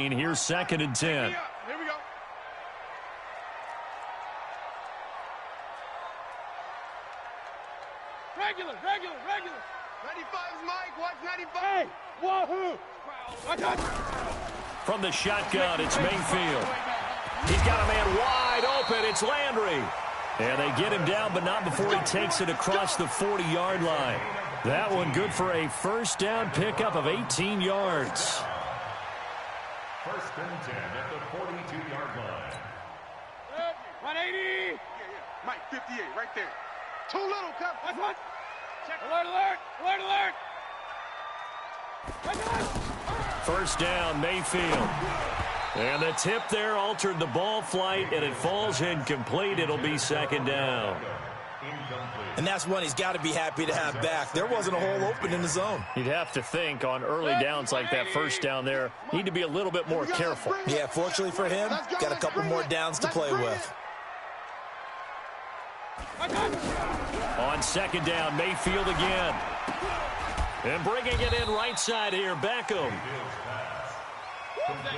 gain. Here's 2nd and 10. Here we go. Regular. 95 is Mike. Watch 95. Hey, wahoo. Watch out. From the shotgun, it's Mayfield. He's got a man wide open. It's Landry. And they get him down, but not before he takes it across the 40-yard line. That one good for a first down pickup of 18 yards. 1st and 10 at the 42-yard line. 180. Yeah. Mike, 58, right there. Too little, Cup. That's what? Alert. First down, Mayfield. And the tip there altered the ball flight, and it falls incomplete. It'll be 2nd down. And that's one he's got to be happy to have back. There wasn't a hole open in the zone. You'd have to think on early downs like that first down there, need to be a little bit more careful. Yeah, fortunately for him, got a couple more downs to play with. On 2nd down, Mayfield again. And bringing it in right side here, Beckham.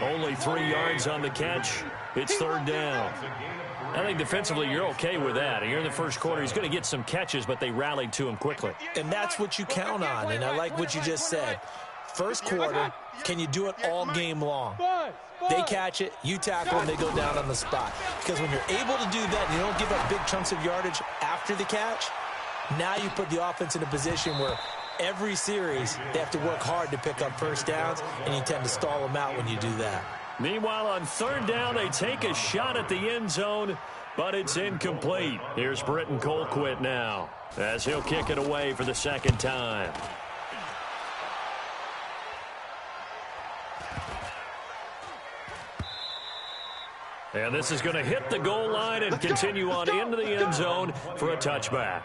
Only 3 yards on the catch. It's 3rd down. I think defensively you're okay with that. Here in the first quarter, he's going to get some catches, but they rallied to him quickly. And that's what you count on, and I like what you just said. First quarter, can you do it all game long? They catch it, you tackle, and they go down on the spot. Because when you're able to do that and you don't give up big chunks of yardage after the catch, now you put the offense in a position where every series they have to work hard to pick up first downs, and you tend to stall them out when you do that. Meanwhile, on 3rd down, they take a shot at the end zone, but it's incomplete. Here's Britton Colquitt now, as he'll kick it away for the 2nd time. And this is going to hit the goal line and continue on into the end zone for a touchback.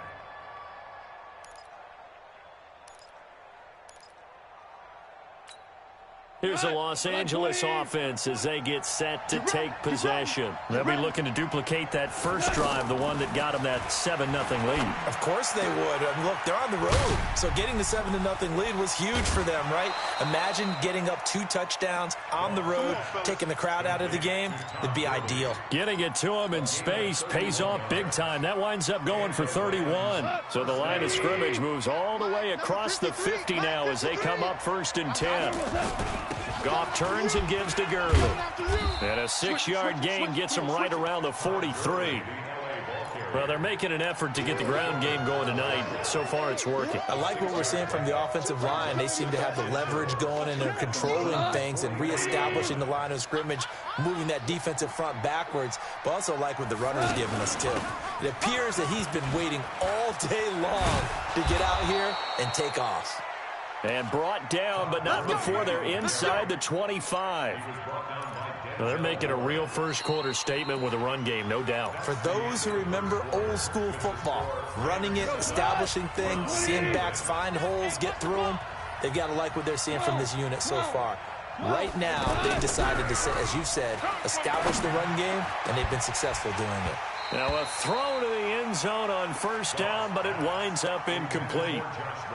Here's the Los Angeles offense as they get set to take possession. They'll be looking to duplicate that first drive, the one that got them that 7-0 lead. Of course they would. Look, they're on the road. So getting the 7-0 lead was huge for them, right? Imagine getting up 2 touchdowns on the road, taking the crowd out of the game. It'd be ideal. Getting it to him in space pays off big time. That winds up going for 31. So the line of scrimmage moves all the way across the 50 now as they come up 1st and 10. Goff turns and gives to Gurley. And a 6-yard gain gets him right around the 43. Well, they're making an effort to get the ground game going tonight. So far, it's working. I like what we're seeing from the offensive line. They seem to have the leverage going, and they're controlling things and reestablishing the line of scrimmage, moving that defensive front backwards, but also like what the runner's giving us, too. It appears that he's been waiting all day long to get out here and take off. And brought down, but not before they're inside the 25. Well, they're making a real first-quarter statement with a run game, no doubt. For those who remember old-school football, running it, establishing things, seeing backs find holes, get through them, they've got to like what they're seeing from this unit so far. Right now, they've decided to, as you said, establish the run game, and they've been successful doing it. Now a throw to the end zone on 1st down, but it winds up incomplete.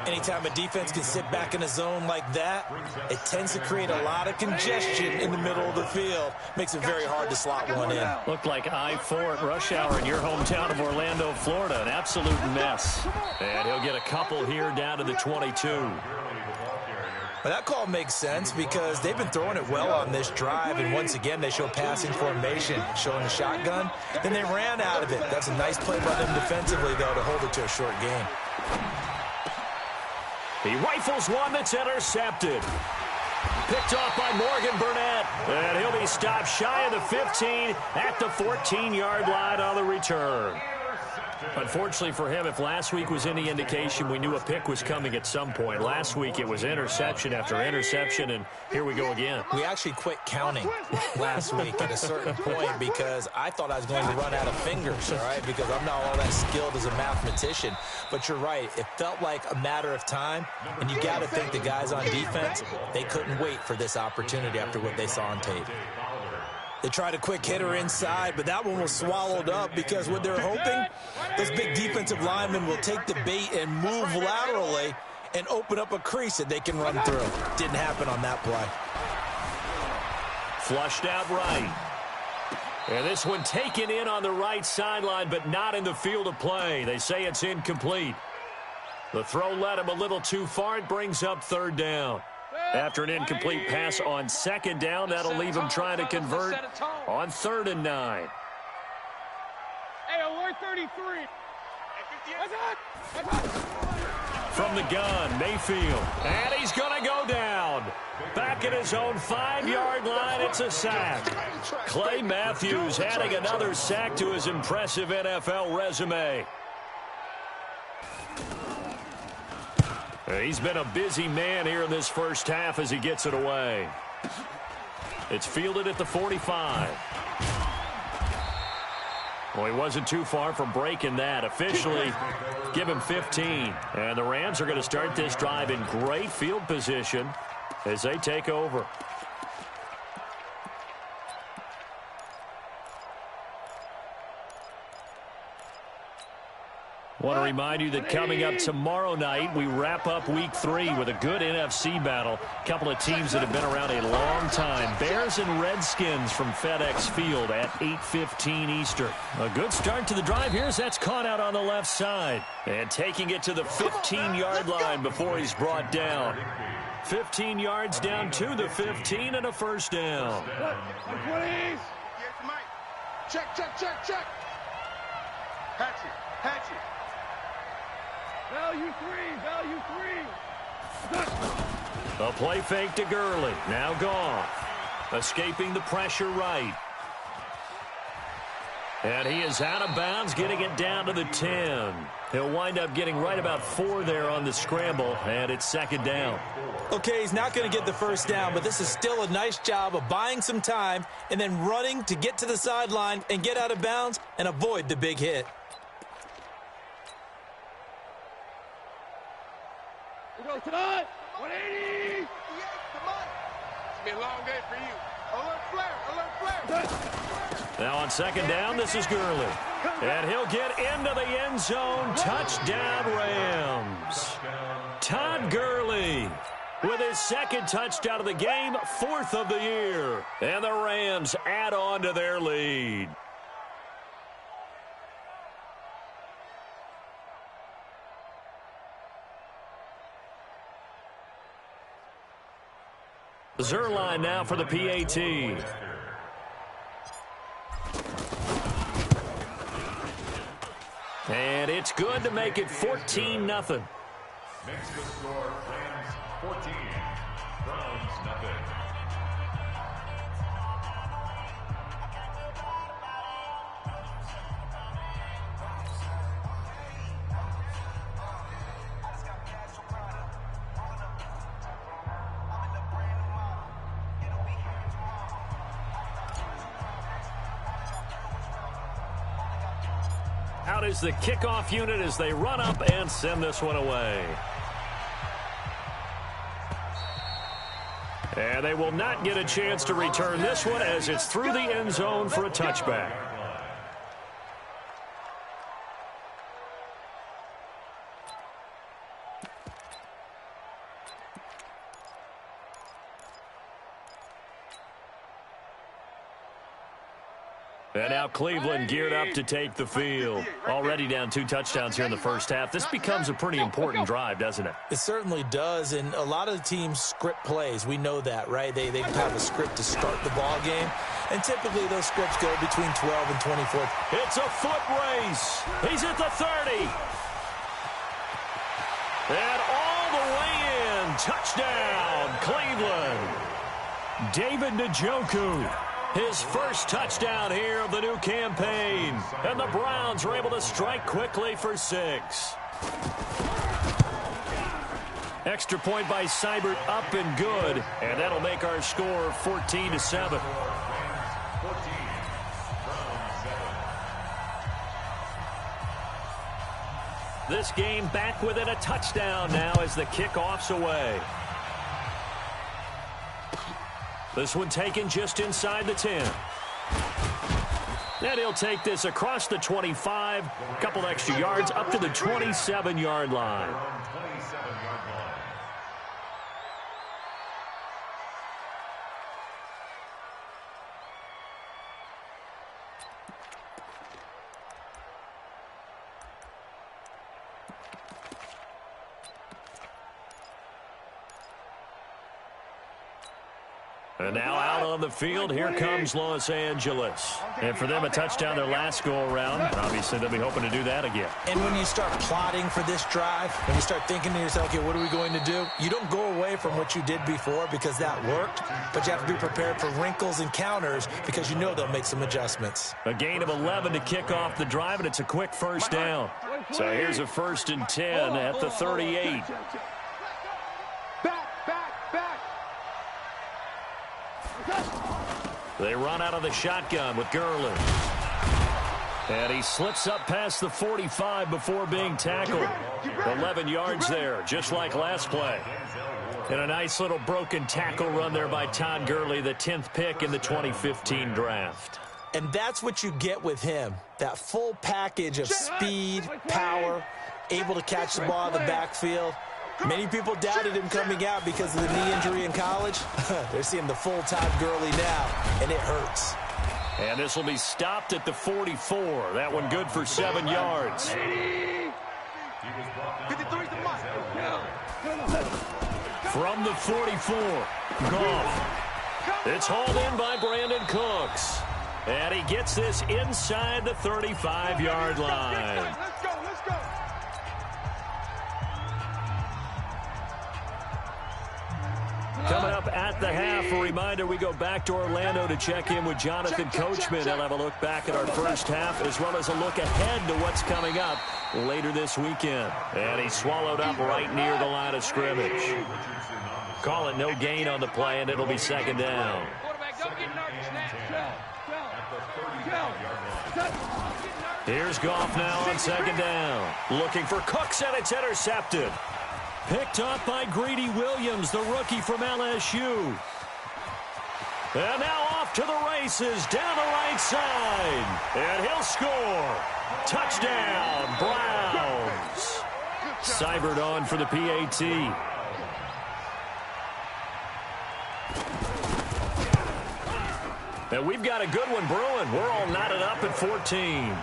Anytime a defense can sit back in a zone like that, it tends to create a lot of congestion in the middle of the field. Makes it very hard to slot one in. Looked like I-4 at rush hour in your hometown of Orlando, Florida. An absolute mess. And he'll get a couple here down to the 22. Well, that call makes sense because they've been throwing it well on this drive, and once again they show passing formation, showing the shotgun. Then they ran out of it. That's a nice play by them defensively, though, to hold it to a short gain. He rifles one that's intercepted. Picked off by Morgan Burnett. And he'll be stopped shy of the 15 at the 14-yard line on the return. Unfortunately for him, if last week was any indication, we knew a pick was coming at some point. Last week it was interception after interception, and here we go again. We actually quit counting last week at a certain point because I thought I was going to run out of fingers, all right, because I'm not all that skilled as a mathematician. But you're right. It felt like a matter of time, and you got to think the guys on defense, they couldn't wait for this opportunity after what they saw on tape. They tried a quick hitter inside, but that one was swallowed up because what they're hoping, those big defensive linemen will take the bait and move laterally and open up a crease that they can run through. Didn't happen on that play. flushed out right. And this one taken in on the right sideline, but not in the field of play. They say it's incomplete. The throw led him a little too far. It brings up third down. After an incomplete pass on second down, that'll leave him trying to convert on 3rd and 9. Hey, alert 33. From the gun, Mayfield. And he's going to go down. Back at his own 5-yard line, it's a sack. Clay Matthews adding another sack to his impressive NFL resume. He's been a busy man here in this first half as he gets it away. It's fielded at the 45. Well, he wasn't too far from breaking that. Officially, give him 15. And the Rams are going to start this drive in great field position as they take over. I want to remind you that coming up tomorrow night, we wrap up Week 3 with a good NFC battle. A couple of teams that have been around a long time. Bears and Redskins from FedEx Field at 8:15 Eastern. A good start to the drive here as that's caught out on the left side. And taking it to the 15-yard line before he's brought down. 15 yards down to the 15 and a first down. Check, check, check, check. Hatchet, hatchet. Value 3. A play fake to Gurley. Now gone. Escaping the pressure right. And he is out of bounds, getting it down to the 10. He'll wind up getting right about 4 there on the scramble, and it's 2nd down. Okay, he's not going to get the first down, but this is still a nice job of buying some time and then running to get to the sideline and get out of bounds and avoid the big hit. We go tonight. 180. It's been a long day for you. Alert flare. Alert flare. Now on 2nd down, this is Gurley. And he'll get into the end zone. Touchdown, Rams. Todd Gurley with his 2nd touchdown of the game, 4th of the year. And the Rams add on to their lead. Zerline now for the PAT. And it's good to make it 14-0. Makes the score Rams 14, Browns nothing. Out is the kickoff unit as they run up and send this one away. And they will not get a chance to return this one as it's through the end zone for a touchback. And now Cleveland geared up to take the field. Already down 2 touchdowns here in the first half. This becomes a pretty important drive, doesn't it? It certainly does, and a lot of the teams script plays. We know that, right? They have a script to start the ball game, and typically those scripts go between 12 and 24. It's a foot race. He's at the 30. And all the way in. Touchdown, Cleveland. David Njoku. His first touchdown here of the new campaign. And the Browns are able to strike quickly for 6. Extra point by Seibert up and good. And that'll make our score 14-7. This game back within a touchdown now as the kickoff's away. This one taken just inside the 10. And he'll take this across the 25. A couple extra yards up to the 27-yard line. And now out on the field, here comes Los Angeles. And for them, a touchdown their last go-around. Obviously, they'll be hoping to do that again. And when you start plotting for this drive, when you start thinking to yourself, okay, what are we going to do? You don't go away from what you did before because that worked, but you have to be prepared for wrinkles and counters because you know they'll make some adjustments. A gain of 11 to kick off the drive, and it's a quick first down. So here's a 1st and 10 at the 38. They run out of the shotgun with Gurley. And he slips up past the 45 before being tackled. 11 yards there, just like last play. And a nice little broken tackle run there by Todd Gurley, the 10th pick in the 2015 draft. And that's what you get with him, that full package of speed, power, able to catch the ball in the backfield. Many people doubted him coming out because of the knee injury in college. They're seeing the full Todd Gurley now, and it hurts. And this will be stopped at the 44. That one good for 7 yards. From the 44, Goff. It's hauled in by Brandon Cooks. And he gets this inside the 35-yard line. Let's go. Coming up at the half, a reminder, we go back to Orlando to check in with Jonathan Coachman. He'll have a look back at our first half as well as a look ahead to what's coming up later this weekend. And he's swallowed up right near the line of scrimmage. Call it no gain on the play, and it'll be 2nd down. Here's Goff now on 2nd down. Looking for Cooks, and it's intercepted. Picked up by Greedy Williams, the rookie from LSU. And now off to the races, down the right side. And he'll score. Touchdown, Browns. Seibert on for the PAT. And we've got a good one brewing. We're all knotted up at 14.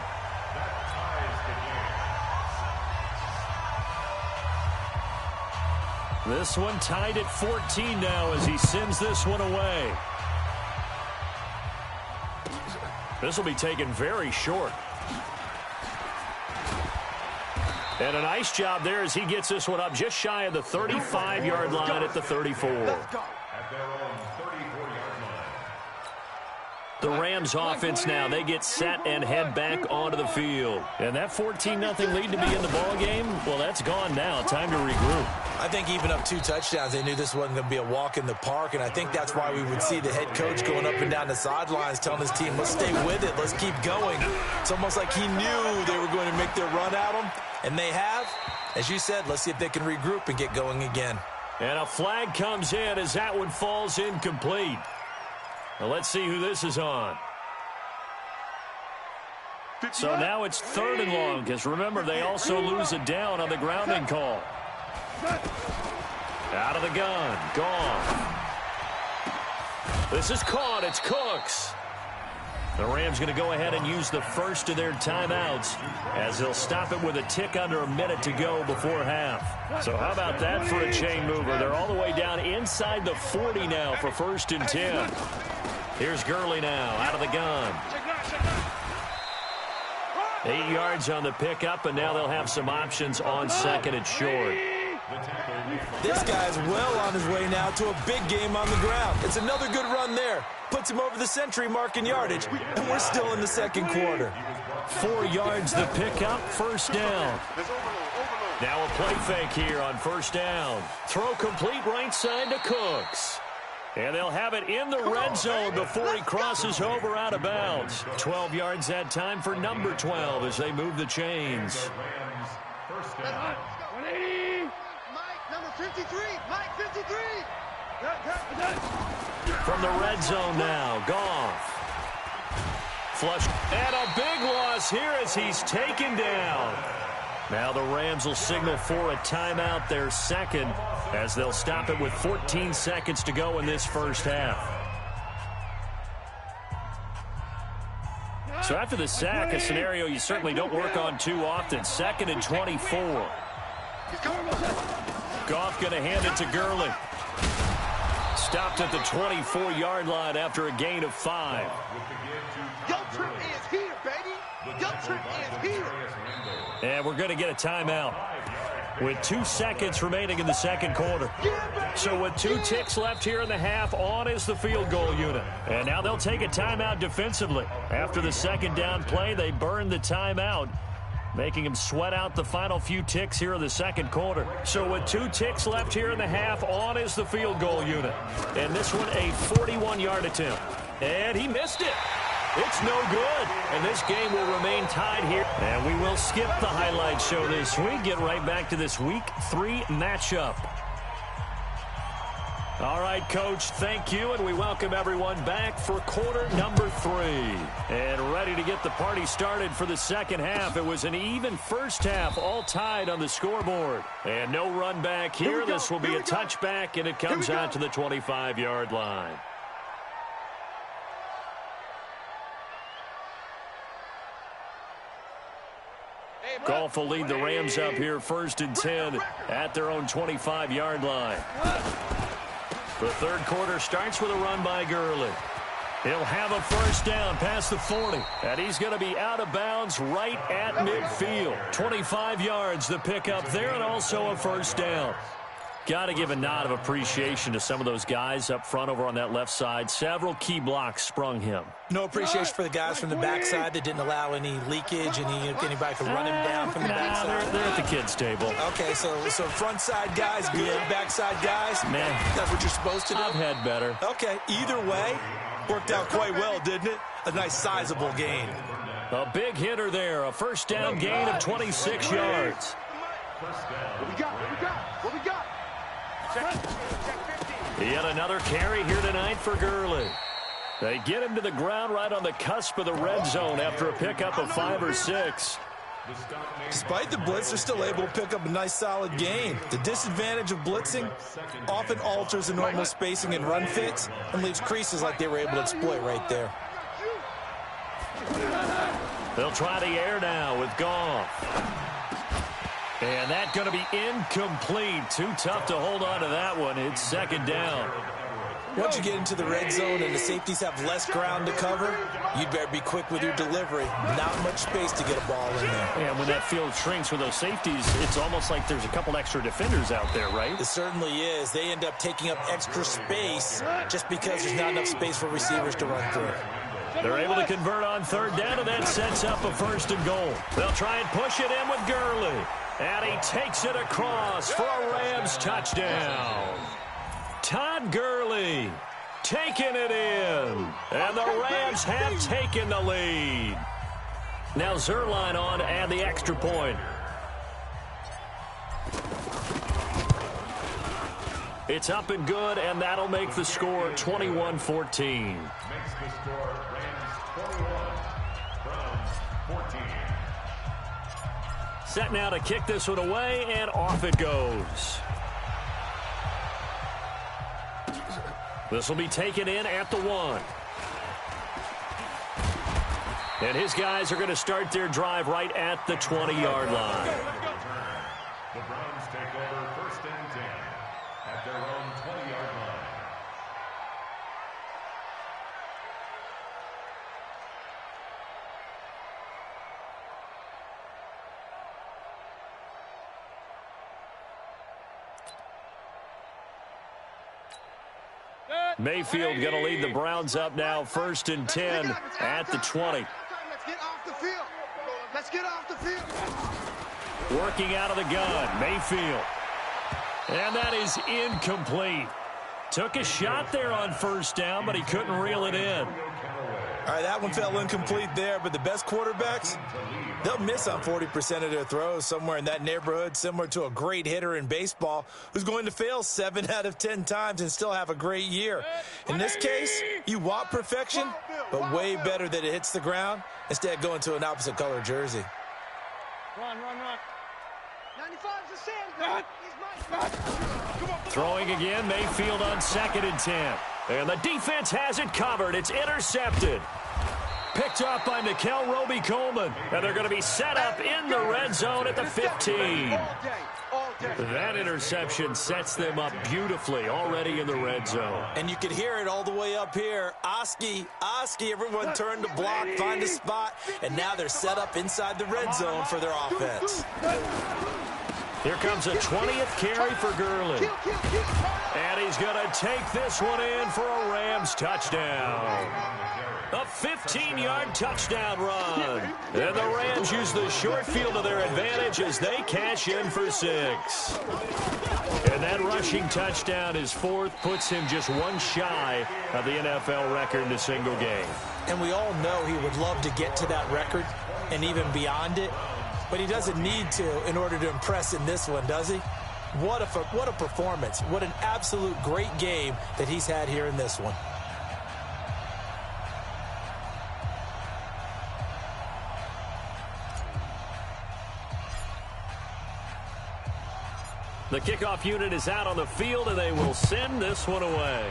This one tied at 14 now as he sends this one away. This will be taken very short. And a nice job there as he gets this one up just shy of the 35-yard line at the 34. The Rams offense now, they get set and head back onto the field. And that 14-0 lead to be in the ballgame, well, that's gone now. Time to regroup. I think even up 2 touchdowns, they knew this wasn't going to be a walk in the park, and I think that's why we would see the head coach going up and down the sidelines telling his team, let's stay with it, let's keep going. It's almost like he knew they were going to make their run at him, and they have. As you said, let's see if they can regroup and get going again. And a flag comes in as that one falls incomplete. Now let's see who this is on. So now it's 3rd and long, because remember, they also lose a down on the grounding call. Out of the gun, gone. This is caught, it's Cooks. The Rams going to go ahead and use the first of their timeouts as they'll stop it with a tick under a minute to go before half. So how about that for a chain mover? They're all the way down inside the 40 now for 1st and 10. Here's Gurley now out of the gun. 8 yards on the pickup, and now they'll have some options on 2nd and short. This guy's well on his way now to a big game on the ground. It's another good run there. Puts him over the century mark in yardage, and we're still in the 2nd quarter. 4 yards the pickup, 1st down. Now a play fake here on 1st down. Throw complete right side to Cooks. And they'll have it in the red zone before he crosses over out of bounds. 12 yards that time for number 12 as they move the chains. 180. Mike, number 53. Mike, 53. From the red zone now, Goff. Flush. And a big loss here as he's taken down. Now the Rams will signal for a timeout, their 2nd, as they'll stop it with 14 seconds to go in this first half. So after the sack, a scenario you certainly don't work on too often. 2nd and 24. Goff going to hand it to Gurley. Stopped at the 24-yard line after a gain of 5. Your trip is here, baby. Your trip is here. And we're going to get a timeout with 2 seconds remaining in the second quarter. So with 2 ticks left here in the half, on is the field goal unit. And now they'll take a timeout defensively. After the second down play, they burn the timeout, making him sweat out the final few ticks here in the second quarter. So with 2 ticks left here in the half, on is the field goal unit. And this one a 41-yard attempt. And he missed it. It's no good. And this game will remain tied here. And we will skip the highlight show this week. Get right back to this Week 3 matchup. All right, Coach, thank you, and we welcome everyone back for quarter number 3. And ready to get the party started for the second half. It was an even first half, all tied on the scoreboard. And no run back here. This will be a touchback, and it comes out to the 25-yard line. Goff will lead the Rams up here 1st and 10 at their own 25-yard line. The third quarter starts with a run by Gurley. He'll have a first down past the 40. And he's going to be out of bounds right at midfield. 25 yards the pickup there, and also a first down. Got to give a nod of appreciation to some of those guys up front over on that left side. Several key blocks sprung him. No appreciation for the guys from the backside that didn't allow any leakage, anybody could run him down from the backside. They're at the kids' table. Okay, so front side guys good, backside guys, man, that's what you're supposed to do. I've had better. Okay, either way, worked out quite well, didn't it? A nice sizable gain. A big hitter there, a first down gain of 26 yards. What we got? What we got? What we got? Yet another carry here tonight for Gurley. They get him to the ground right on the cusp of the red zone after a pickup of 5 or 6. Despite the blitz, they're still able to pick up a nice solid gain. The disadvantage of blitzing often alters the normal spacing and run fits and leaves creases like they were able to exploit right there. They'll try the air now with Goff. And that's going to be incomplete. Too tough to hold on to that one. It's second down. Once you get into the red zone and the safeties have less ground to cover, you'd better be quick with your delivery. Not much space to get a ball in there. And when that field shrinks with those safeties, it's almost like there's a couple extra defenders out there, right? It certainly is. They end up taking up extra space just because there's not enough space for receivers to run through. They're able to convert on third down, and that sets up a first and goal. They'll try and push it in with Gurley. And he takes it across for a Rams touchdown. Todd Gurley taking it in. And the Rams have taken the lead. Now Zerline on to add the extra point. It's up and good, and that'll make the score 21-14. Makes the score Rams 21, Browns 14. Set now to kick this one away, and off it goes. This will be taken in at the 1. And his guys are going to start their drive right at the 20-yard line. The Browns take over 1st and 10 at their own 20-yard line. Mayfield going to lead the Browns up now 1st and 10 at the 20. Let's get off the field. Let's get off the field. Working out of the gun, Mayfield. And that is incomplete. Took a shot there on first down, but he couldn't reel it in. All right, that one fell incomplete there, but the best quarterbacks, they'll miss on 40% of their throws, somewhere in that neighborhood, similar to a great hitter in baseball who's going to fail 7 out of 10 times and still have a great year. In this case, you want perfection, but way better that it hits the ground instead of going to an opposite color jersey. Run. 95's the sand. He's mine. Throwing again, Mayfield on 2nd and 10. And the defense has it covered. It's intercepted. Picked up by Nickel Roby-Coleman. And they're going to be set up in the red zone at the 15. All day. That interception sets them up beautifully already in the red zone. And you could hear it all the way up here. Oski, everyone turned to block, find a spot, and now they're set up inside the red zone for their offense. Here comes a 20th carry for Gurley. And he's going to take this one in for a Rams touchdown. A 15-yard touchdown run. And the Rams use the short field to their advantage as they cash in for 6. And that rushing touchdown, his fourth, puts him just one shy of the NFL record in a single game. And we all know he would love to get to that record and even beyond it. But he doesn't need to in order to impress in this one, does he? What a performance. What an absolute great game that he's had here in this one. The kickoff unit is out on the field, and they will send this one away.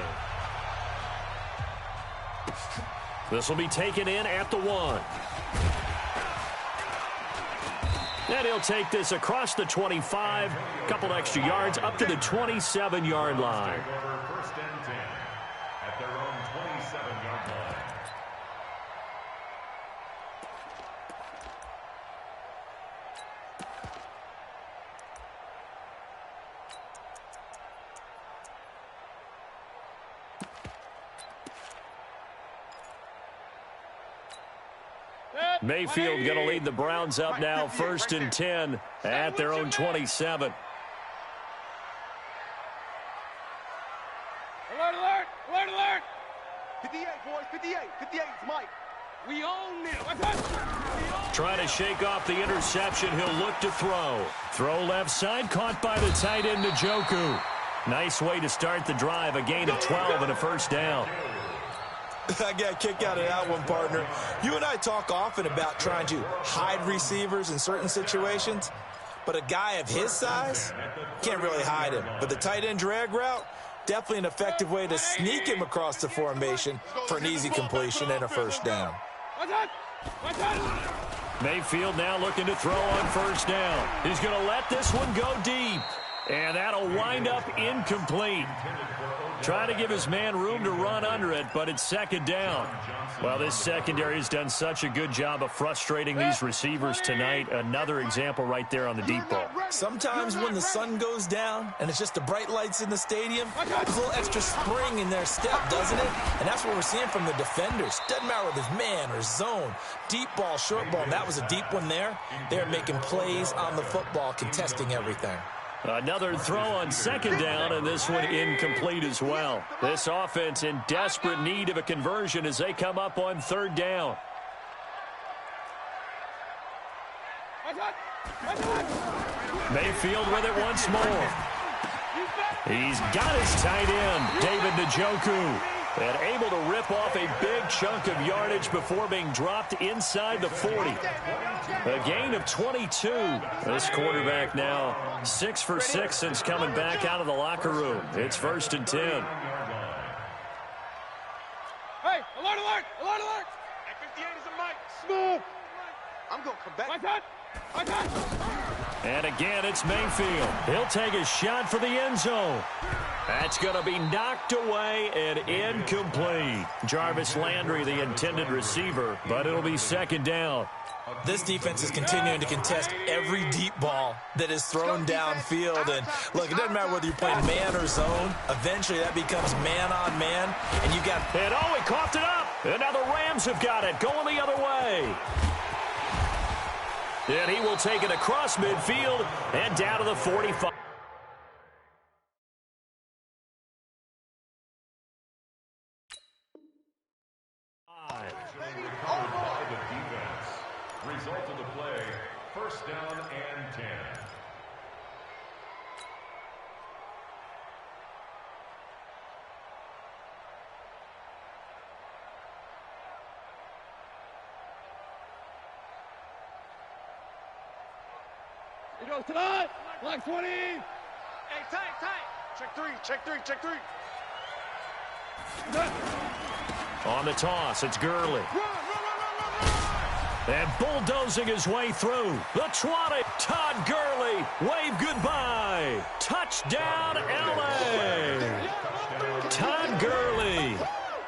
This will be taken in at the 1. And he'll take this across the 25, a couple extra yards, up to the 27-yard line. First and 10 at their own 27-yard line. Mayfield going to lead the Browns up now, first and 10 at their own 27. Alert, alert, alert, alert. 58, boys, 58, 58, Mike. We own them. Trying to shake off the interception. He'll look to throw. Throw left side, caught by the tight end, Njoku. Nice way to start the drive, a gain of 12 and a first down. I got a kick out of that one, partner. You and I talk often about trying to hide receivers in certain situations, but a guy of his size can't really hide him. But the tight end drag route, definitely an effective way to sneak him across the formation for an easy completion and a first down. Mayfield now looking to throw on first down. He's going to let this one go deep, and that'll wind up incomplete. Trying to give his man room to run under it, but it's second down. Well, this secondary has done such a good job of frustrating these receivers tonight. Another example right there on the deep ball. Sometimes when the sun goes down and it's just the bright lights in the stadium, there's a little extra spring in their step, doesn't it? And that's what we're seeing from the defenders. Doesn't matter whether it's man or zone, deep ball, short ball. And that was a deep one there. They're making plays on the football, contesting everything. Another throw on second down, and this one incomplete as well. This offense in desperate need of a conversion as they come up on third down. Mayfield with it once more. He's got his tight end, David Njoku, and able to rip off a big chunk of yardage before being dropped inside the 40. A gain of 22. This quarterback now 6 for 6 since coming back out of the locker room. It's first and 10. Hey, alert, alert, alert, alert. At 58 is a Mike. Smooth. I'm going to come back. My God. And again, it's Mayfield. He'll take a shot for the end zone. That's going to be knocked away and incomplete. Jarvis Landry, the intended receiver, but it'll be second down. This defense is continuing to contest every deep ball that is thrown downfield. And, look, it doesn't matter whether you're playing man or zone. Eventually, that becomes man on man. And you got... And, oh, he coughed it up. And now the Rams have got it, going the other way. And he will take it across midfield and down to the 45. Result of the play, first down and 10. He goes tonight. Black 20. Hey, tight. Check three. On the toss, it's Gurley. Run. And bulldozing his way through. The 20. Todd Gurley. Wave goodbye. Touchdown, L.A. Todd Gurley.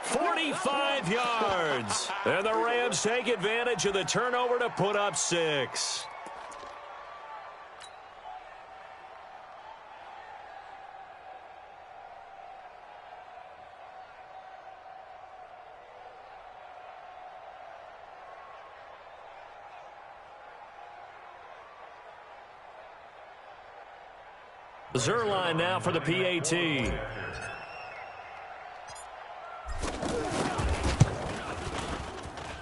45 yards. And the Rams take advantage of the turnover to put up 6. Zerline now for the PAT.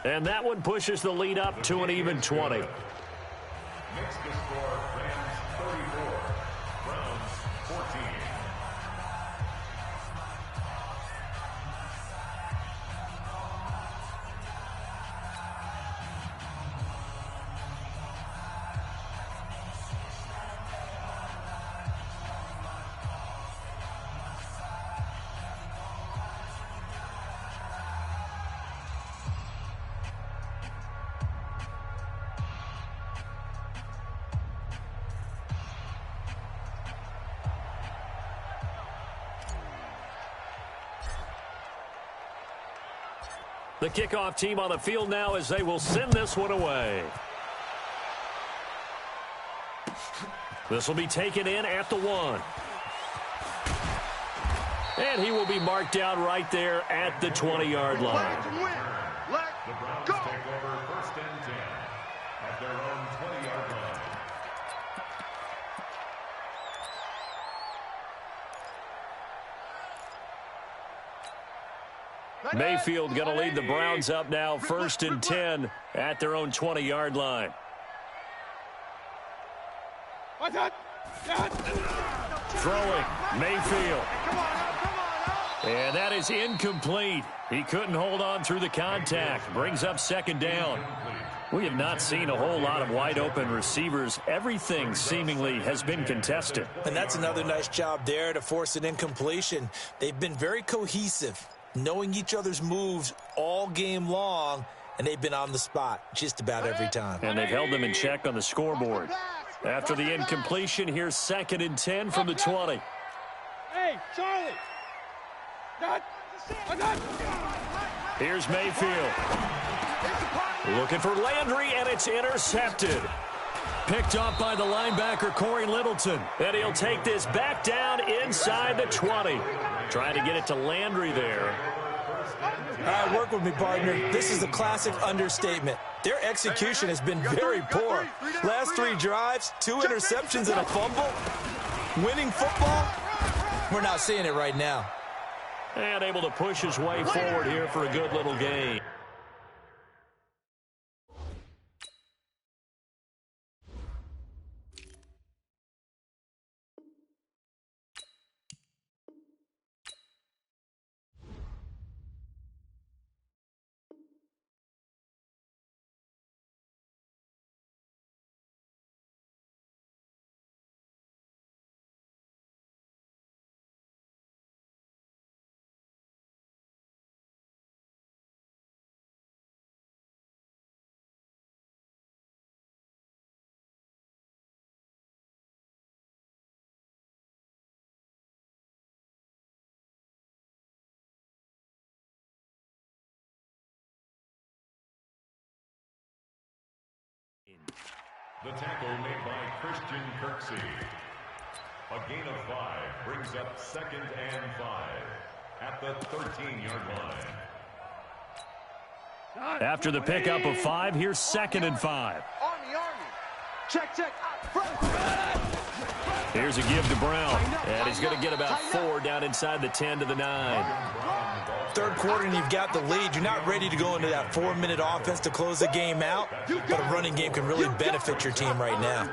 And that one pushes the lead up to an even 20. Makes the score Rams 34, Browns 14. The kickoff team on the field now as they will send this one away. This will be taken in at the 1. And he will be marked down right there at the 20-yard line. The Browns take over first and 10 at their own 20-yard line. Mayfield going to lead the Browns up now first and 10 at their own 20-yard line. Throwing, Mayfield. And that is incomplete. He couldn't hold on through the contact. Brings up second down. We have not seen a whole lot of wide-open receivers. Everything seemingly has been contested. And that's another nice job there to force an incompletion. They've been very cohesive, knowing each other's moves all game long, and they've been on the spot just about every time. And they've held them in check on the scoreboard. After the incompletion, here's second and 10 from the 20. Hey, Charlie. Here's Mayfield. Looking for Landry, and it's intercepted. Picked up by the linebacker, Corey Littleton. And he'll take this back down inside the 20. Trying to get it to Landry there. All right, work with me, partner. This is a classic understatement. Their execution has been very poor. Last 3 drives, 2 interceptions and a fumble. Winning football? We're not seeing it right now. And able to push his way forward here for a good little gain. The tackle made by Christian Kirksey. A gain of 5 brings up second and 5 at the 13-yard line. After the pickup of 5, here's second and 5. Army. Check. Here's a give to Brown. And he's going to get about 4 down inside the 10 to the 9. Third quarter and you've got the lead. You're not ready to go into that 4-minute offense to close the game out, but a running game can really benefit your team right now.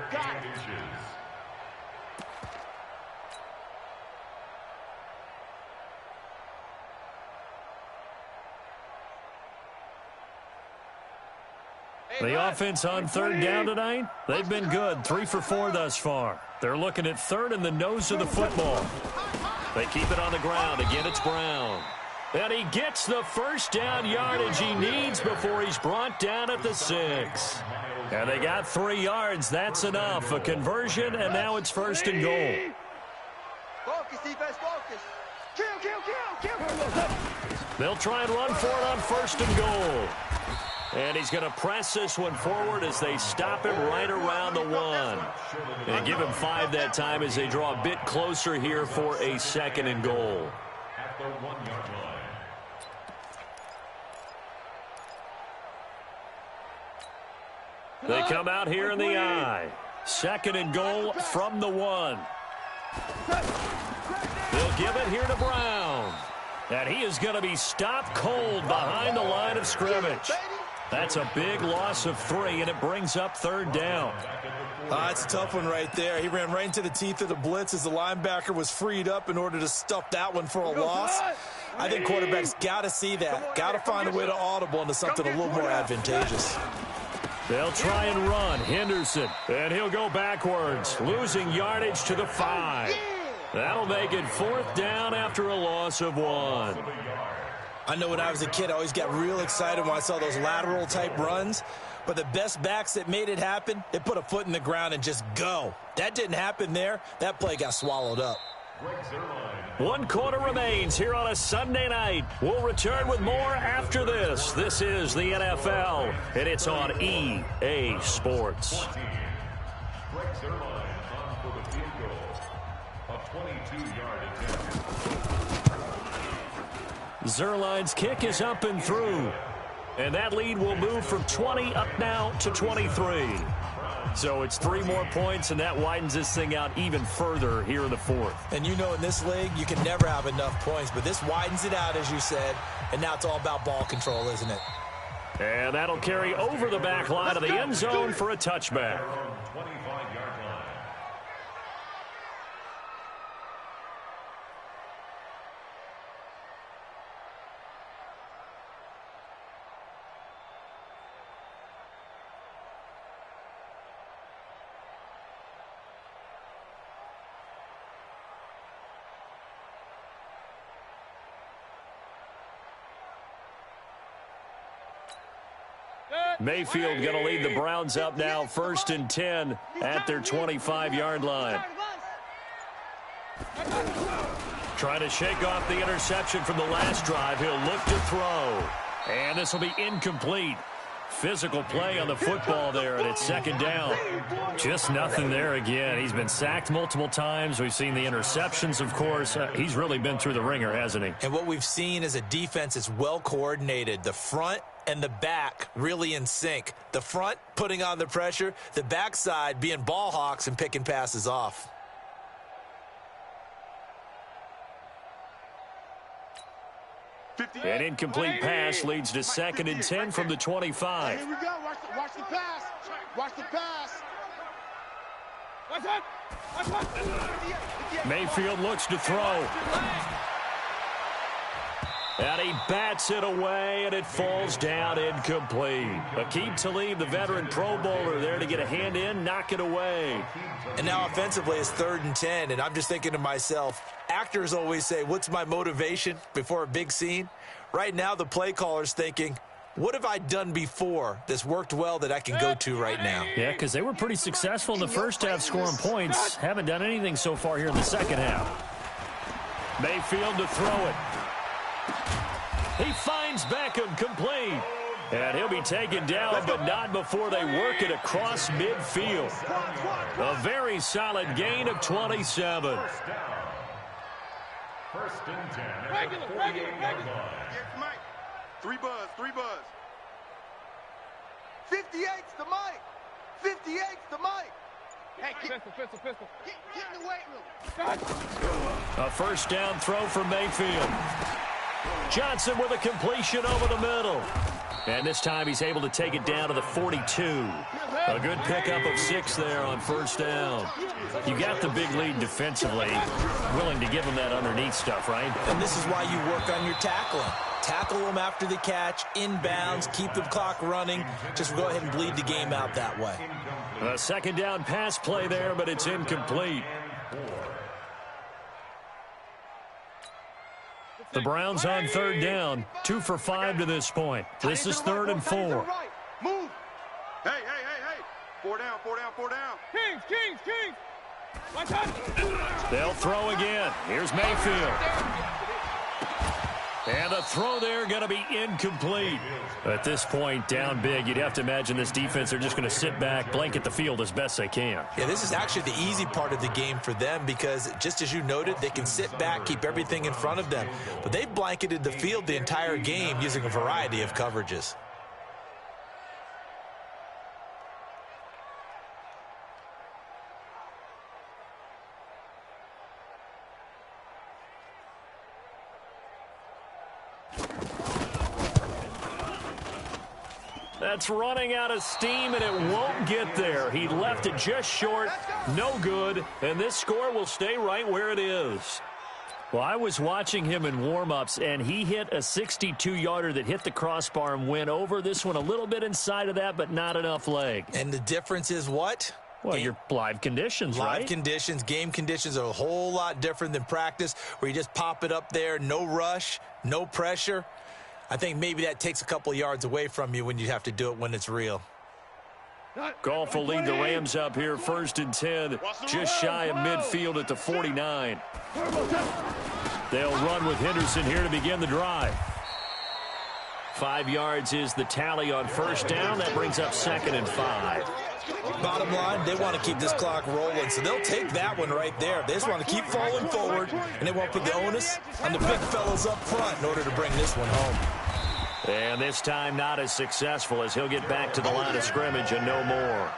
The offense on third down tonight, they've been good. 3 for 4 thus far. They're looking at third in the nose of the football. They keep it on the ground. Again, it's Brown. And he gets the first down yardage he needs before he's brought down at the 6. And they got 3 yards. That's enough. A conversion, and now it's 1st and goal. Focus, defense, focus. Kill. They'll try and run for it on 1st and goal. And he's going to press this one forward as they stop him right around the 1. And give him 5 that time as they draw a bit closer here for a 2nd and goal. At the 1-yard line. They come out here in the I. 2nd and goal from the 1. They'll give it here to Brown. And he is going to be stopped cold behind the line of scrimmage. That's a big loss of 3, and it brings up 3rd down. It's a tough one right there. He ran right into the teeth of the blitz as the linebacker was freed up in order to stuff that one for a loss. I think quarterbacks got to see that. Got to find a way to audible into something a little more advantageous. They'll try and run. Henderson. And he'll go backwards, losing yardage to the 5. That'll make it 4th down after a loss of 1. I know when I was a kid, I always got real excited when I saw those lateral-type runs. But the best backs that made it happen, they put a foot in the ground and just go. That didn't happen there. That play got swallowed up. 1 quarter remains here on a Sunday night. We'll return with more after this. This is the NFL, and it's on EA Sports. Greg Zerline on for the field goal. A 22-yard attempt. Zerline's kick is up and through. And that lead will move from 20 up now to 23. So it's 3 more points, and that widens this thing out even further here in the 4th. And you know in this league, you can never have enough points, but this widens it out, as you said, and now it's all about ball control, isn't it? And that'll carry over the back line of the end zone for a touchback. 25-yard line. Mayfield going to lead the Browns up now, 1st and 10 at their 25-yard line. Trying to shake off the interception from the last drive. He'll look to throw. And this will be incomplete. Physical play on the football there, and it's 2nd down. Just nothing there again. He's been sacked multiple times. We've seen the interceptions, of course. He's really been through the ringer, hasn't he? And what we've seen is a defense that's well coordinated. The front and the back really in sync. The front putting on the pressure, the backside being ball hawks and picking passes off. An incomplete pass leads to 2nd and 10 from the 25. Here we go. Watch the pass. Watch the pass. Mayfield looks to throw. And he bats it away, and it falls down incomplete. Aqib Talib, the veteran Pro Bowler, there to get a hand in, knock it away. And now offensively it's 3rd and 10, and I'm just thinking to myself, actors always say, what's my motivation before a big scene? Right now the play caller's thinking, what have I done before that's worked well that I can go to right now? Yeah, because they were pretty successful in the first half scoring points. Haven't done anything so far here in the second half. Mayfield to throw it. He finds Beckham complete. And he'll be taken down, but not before they work it across midfield. A very solid gain of 27. 1st and 10. Regular. Mike. 3 buzz. 58's the Mike. 58's the Mike. Hey, pistol. Get in the weight room. A 1st down throw for Mayfield. Johnson with a completion over the middle. And this time he's able to take it down to the 42. A good pickup of 6 there on 1st down. You got the big lead defensively. Willing to give him that underneath stuff, right? And this is why you work on your tackling. Tackle them after the catch, inbounds, keep the clock running. Just go ahead and bleed the game out that way. A 2nd down pass play there, but it's incomplete. The Browns on third down, 2 for 5 to this point. This is 3rd and 4. Move. Hey. 4 down. Kings. They'll throw again. Here's Mayfield. And the throw there going to be incomplete. At this point, down big, you'd have to imagine this defense are just going to sit back, blanket the field as best they can. Yeah, this is actually the easy part of the game for them because, just as you noted, they can sit back, keep everything in front of them. But they've blanketed the field the entire game using a variety of coverages. That's running out of steam, and it won't get there. He left it just short, no good, and this score will stay right where it is. Well, I was watching him in warm-ups, and he hit a 62-yarder that hit the crossbar and went over. This one a little bit inside of that, but not enough leg. And the difference is what? Well, your live conditions, right? Live conditions, game conditions are a whole lot different than practice, where you just pop it up there, no rush, no pressure. I think maybe that takes a couple of yards away from you when you have to do it when it's real. Goff will lead the Rams up here, 1st and 10, just shy of midfield at the 49. They'll run with Henderson here to begin the drive. 5 yards is the tally on 1st down. That brings up 2nd and 5. Bottom line, they want to keep this clock rolling, so they'll take that one right there. They just want to keep falling forward, and they want to put the onus on the big fellas up front in order to bring this one home. And this time not as successful as he'll get back to the line of scrimmage and no more.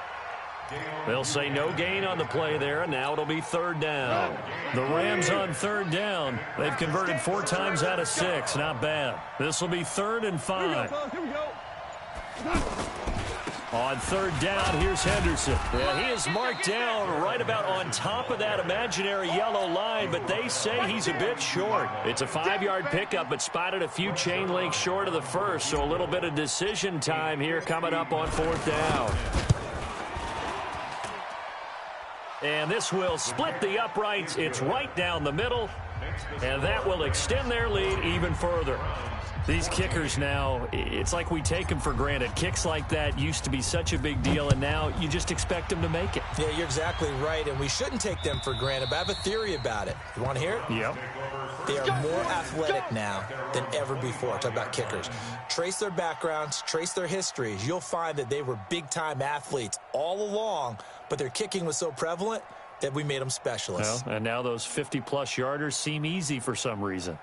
They'll say no gain on the play there, and now it'll be 3rd down. The Rams on 3rd down. They've converted 4 times out of 6. Not bad. This will be 3rd and 5. On 3rd down, here's Henderson. Yeah, he is marked down right about on top of that imaginary yellow line, but they say he's a bit short. It's a 5-yard pickup, but spotted a few chain links short of the first, so a little bit of decision time here coming up on 4th down. And this will split the uprights. It's right down the middle, and that will extend their lead even further. These kickers now, it's like we take them for granted. Kicks like that used to be such a big deal, and now you just expect them to make it. Yeah, you're exactly right, and we shouldn't take them for granted, but I have a theory about it. You want to hear it? Yep. They are more athletic now than ever before. Talk about kickers. Trace their backgrounds, trace their histories. You'll find that they were big-time athletes all along, but their kicking was so prevalent that we made them specialists. Well, and now those 50-plus yarders seem easy for some reason.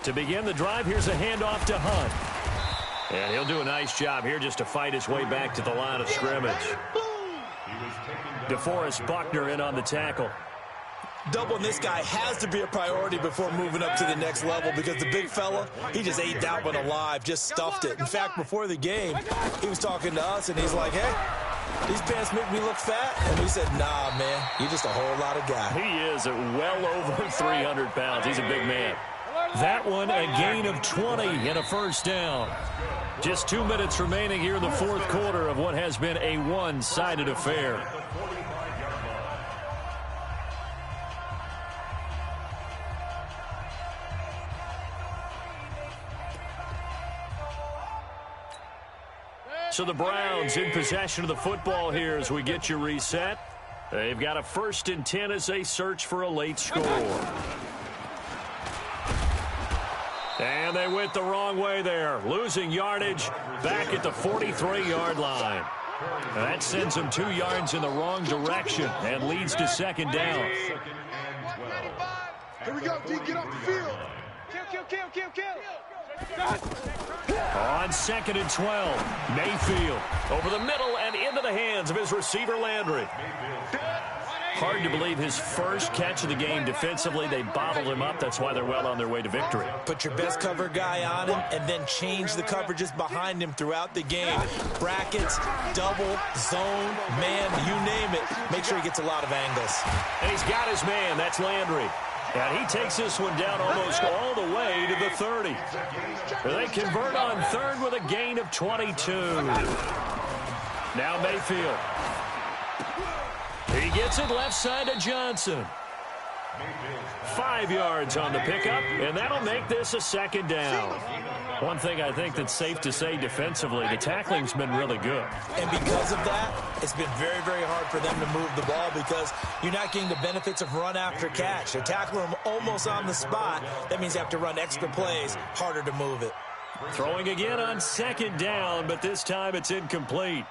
To begin the drive, here's a handoff to Hunt. And he'll do a nice job here just to fight his way back to the line of scrimmage. DeForest Buckner in on the tackle. Doubling this guy has to be a priority before moving up to the next level because the big fella, he just ate that one alive, just stuffed it. In fact, before the game, he was talking to us, and he's like, hey, these pants make me look fat? And we said, nah, man, you're just a whole lot of guy. He is at well over 300 pounds. He's a big man. That one, a gain of 20 and a 1st down. Just 2 minutes remaining here in the 4th quarter of what has been a one-sided affair. So the Browns in possession of the football here as we get you reset. They've got a 1st and 10 as they search for a late score. And they went the wrong way there, losing yardage back at the 43-yard line. That sends them 2 yards in the wrong direction and leads to 2nd down. Here we go, D, get off the field. Kill. On 2nd and 12, Mayfield over the middle and into the hands of his receiver Landry. Hard to believe his first catch of the game defensively. They bottled him up. That's why they're well on their way to victory. Put your best cover guy on him and then change the coverages behind him throughout the game. Brackets, double, zone, man, you name it. Make sure he gets a lot of angles. And he's got his man. That's Landry. And he takes this one down almost all the way to the 30. They convert on third with a gain of 22. Now Mayfield. He gets it left side to Johnson. 5 yards on the pickup, and that'll make this a second down. One thing I think that's safe to say defensively, the tackling's been really good. And because of that, it's been very, very hard for them to move the ball because you're not getting the benefits of run after catch. They're tackling them almost on the spot. That means you have to run extra plays, harder to move it. Throwing again on second down, but this time it's incomplete.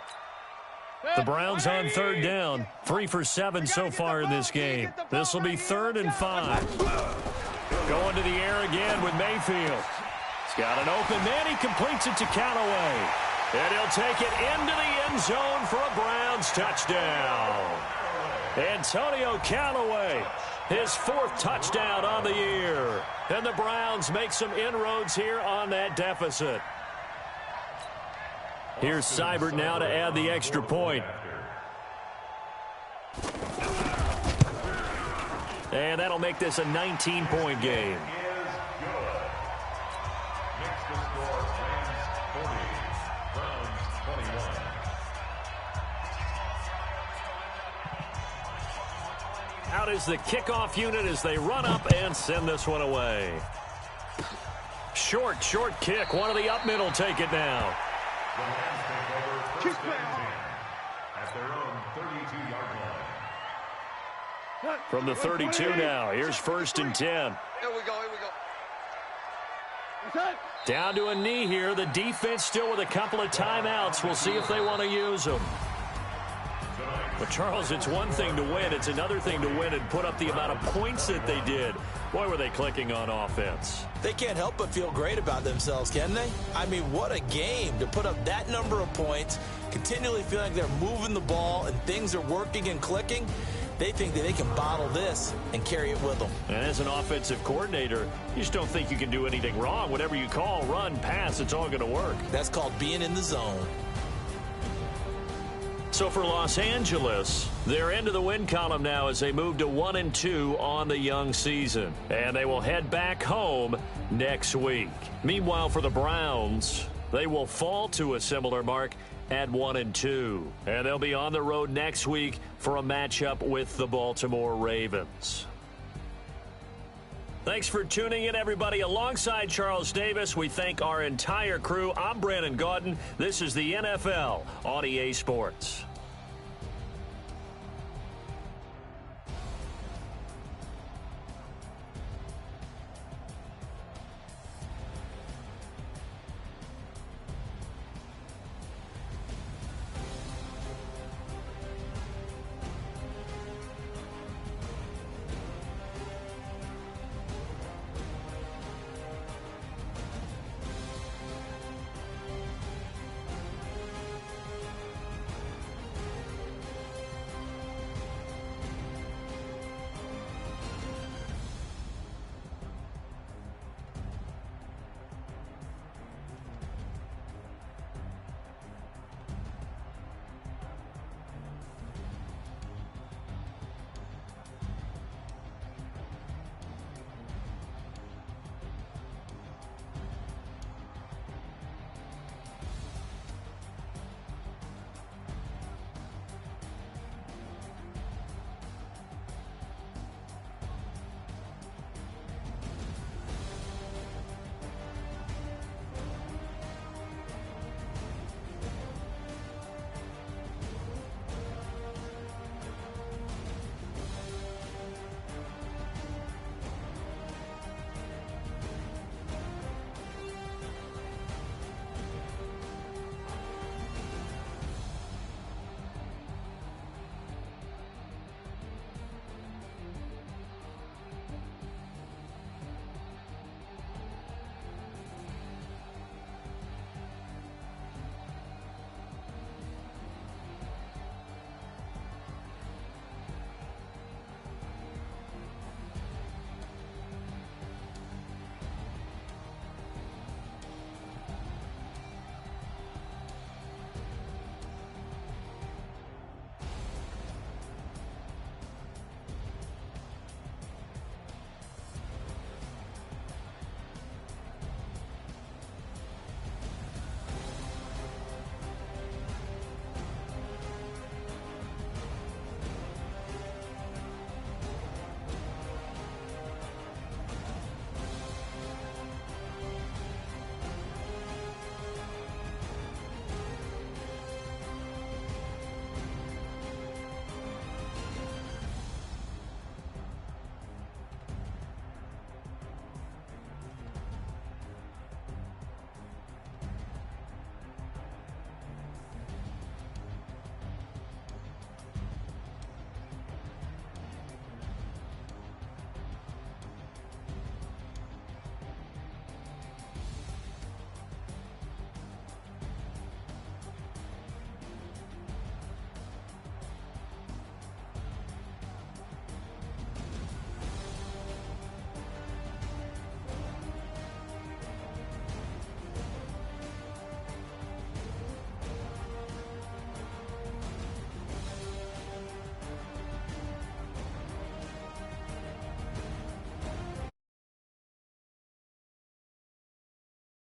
The Browns on third down, 3 for 7 so far in this game. This will be 3rd and 5. Going to the air again with Mayfield. He's got an open man. He completes it to Callaway. And he'll take it into the end zone for a Browns touchdown. Antonio Callaway, his 4th touchdown on the year. And the Browns make some inroads here on that deficit. Here's Seibert now to add the extra point. And that'll make this a 19-point game. Out is the kickoff unit as they run up and send this one away. Short kick. One of the up middle take it now. The Rams take over first and 10 at their own 32-yard line. From the 32 now, here's 1st and 10. Here we go. Down to a knee here. The defense still with a couple of timeouts. We'll see if they want to use them. But, Charles, it's one thing to win. It's another thing to win and put up the amount of points that they did. Boy, were they clicking on offense. They can't help but feel great about themselves, can they? I mean, what a game to put up that number of points, continually feeling like they're moving the ball and things are working and clicking. They think that they can bottle this and carry it with them. And as an offensive coordinator, you just don't think you can do anything wrong. Whatever you call, run, pass, it's all going to work. That's called being in the zone. So for Los Angeles, they're into the win column now as they move to 1-2 on the young season. And they will head back home next week. Meanwhile, for the Browns, they will fall to a similar mark at 1-2. And they'll be on the road next week for a matchup with the Baltimore Ravens. Thanks for tuning in, everybody. Alongside Charles Davis, we thank our entire crew. I'm Brandon Gaudin. This is the NFL on EA Sports.